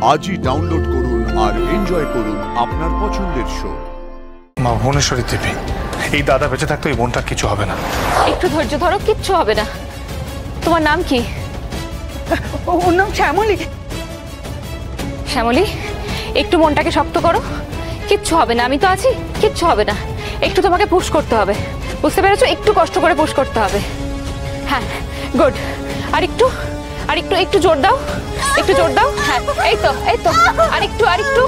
আজই ডাউনলোড করুন আর এনজয় করুন আপনার পছন্দের শো। মা ভুবনেশ্বরী দেবী, এই দাদা বেঁচে থাকতে এই বোনটার কিছু হবে না। একটু ধৈর্য ধরো, কিচ্ছু হবে না। তোমার নাম কি? ওর নাম শ্যামলী। শ্যামলী, একটু মনটাকে শক্ত করো, কিচ্ছু হবে না, আমি তো আছি, কিচ্ছু হবে না। একটু তোমাকে পুশ করতে হবে, বুঝতে পেরেছো? একটু কষ্ট করে পুশ করতে হবে। হ্যাঁ, গুড। আর একটু আর একটু একটু জোর দাও, একটু জোর দাও। হ্যাঁ, এই তো এই তো। আর একটু আর একটু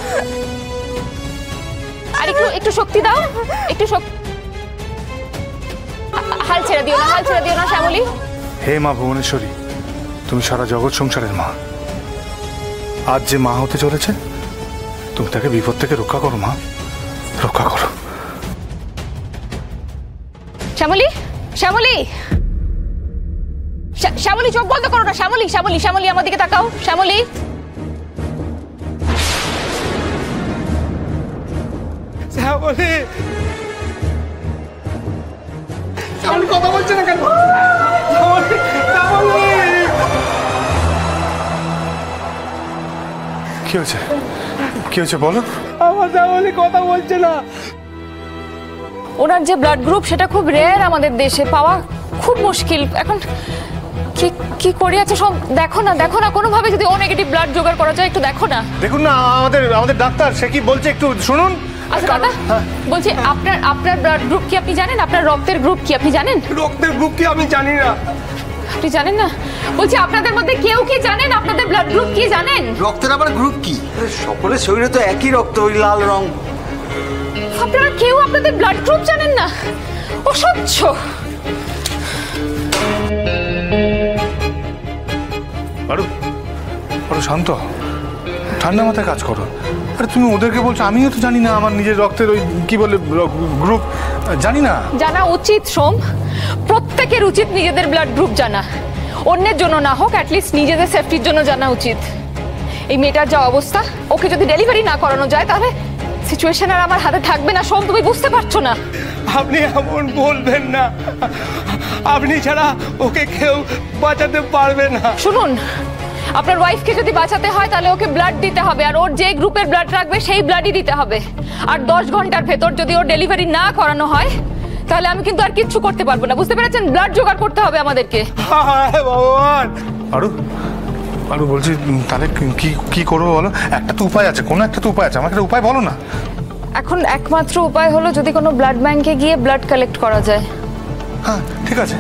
আর একটু একটু শক্তি দাও, একটু শক্তি। হাল ছেড়ে দিও না, হাল ছেড়ে দিও না শ্যামলী। হে মা ভুবনেশ্বরী, তুমি সারা জগৎ সংসারের মা। আজ যে মা হতে চলেছে, তুমি তাকে বিপদ থেকে রক্ষা করো মা, রক্ষা করো। শ্যামলী, শ্যামলী, শ্যামলী, চোখ বন্ধ করো না। শ্যামলী, শ্যামলী, শ্যামলী, আমার দিকে তাকাও। শ্যামলী, শ্যামলী, শ্যামলী কথা বলছে না কেন? শ্যামলী, শ্যামলী। কি হয়েছে, কি হয়েছে বলো? আমার শ্যামলী কথা বলছে না। ওনার যে ব্লাড গ্রুপ সেটা খুব রেয়ার আমাদের দেশে পাওয়া, খুব মুশকিল। এখন কি কি করি আছে সব দেখো না, দেখো না, কোনোভাবে যদি ও নেগেটিভ ব্লাড জোগাড় করা যায়, একটু দেখো না। দেখুন না, আমাদের ডাক্তার সে কি বলছে একটু শুনুন। আচ্ছা দাদা, বলছি আপনার ব্লাড গ্রুপ কি আপনি জানেন? আপনার রক্তের গ্রুপ কি আপনি জানেন? রক্তের গ্রুপ কি আমি জানি না। আপনি জানেন না? বলছি আপনাদের মধ্যে কেউ কি জানেন আপনাদের ব্লাড গ্রুপ কি জানেন? রক্তের আবার গ্রুপ কি? সকলের শরীরে তো একই রক্ত, ওই লাল রং। আপনারা কেউ আপনাদের ব্লাড গ্রুপ জানেন না? অসহ্য। আরো আরো শান্ত, ঠান্ডা মাথায় কাজ করো। আরে তুমি ওদেরকে বলছো, আমিও তো জানি না আমার নিজের রক্তের ওই কি বলে গ্রুপ, জানি না। জানা উচিত সোম, প্রত্যেকের উচিত নিজেদের ব্লাড গ্রুপ জানা। অন্যের জন্য না হোক, অ্যাটলিস্ট নিজেদের সেফটির জন্য জানা উচিত। এই মেয়েটার যা অবস্থা, ওকে যদি ডেলিভারি না করানো যায় তাহলে সিচুয়েশন আর আমার হাতে থাকবে না। সোম, তুমি বুঝতে পারছো না? আপনি এমন বলবেন না, আপনি ছাড়া ওকে কেউ বাঁচাতে পারবে না। শুনুন, আপনার ওয়াইফকে যদি বাঁচাতে হয় তাহলে ওকে ব্লাড দিতে হবে, আর ওর যে গ্রুপের ব্লাড রাখবে সেই ব্লাডই দিতে হবে। আর 10 ঘন্টার ভেতর যদি ওর ডেলিভারি না করানো হয় তাহলে আমি কিন্তু আর কিচ্ছু করতে পারবো না, বুঝতে পেরেছেন? ব্লাড জোগাড় করতে হবে আমাদেরকে। হায় ভগবান। আরো আরো বলছি, তাহলে কি কি করবো বলো? একটা তো উপায় আছে, কোনো একটা তো উপায় আছে, আমাকে একটা উপায় বলো না। এখন একমাত্র উপায় হলো যদি কোনো ব্লাড ব্যাংকে গিয়ে ব্লাড কালেক্ট করা যায়। হ্যাঁ ঠিক আছে,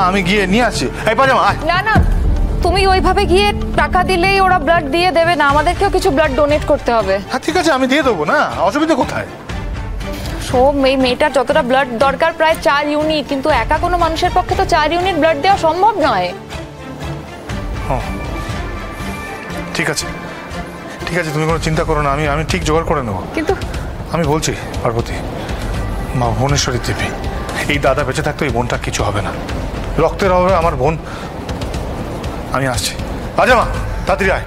আমি গিয়ে নিয়ে আসছি। এই পাজামা আয়। না না, তুমি ওইভাবে গিয়ে টাকা দিলেই ওরা ব্লাড দিয়ে দেবে না, আমাদেরকেও কিছু ব্লাড ডোনেট করতে হবে। হ্যাঁ ঠিক আছে, আমি দিয়ে দেবো না, অসুবিধা কোথায়? সোম, এই মেয়েটার যতটা ব্লাড দরকার প্রায় 4 ইউনিট, কিন্তু একা কোনো মানুষের পক্ষে তো 4 ইউনিট ব্লাড দেওয়া সম্ভব নয়। ঠিক আছে ঠিক আছে, তুমি কোনো চিন্তা করো না, আমি ঠিক জোগাড় করে নেবো। কিন্তু আমি বলছি পার্বতী, মা ভুবনেশ্বরী দেবী, এই দাদা বেঁচে থাকতে এই বোনটার কিছু হবে না। রক্তের অভাবে আমার বোন, আমি আসছি। আচ্ছা মা, তাড়াতাড়ি আয়।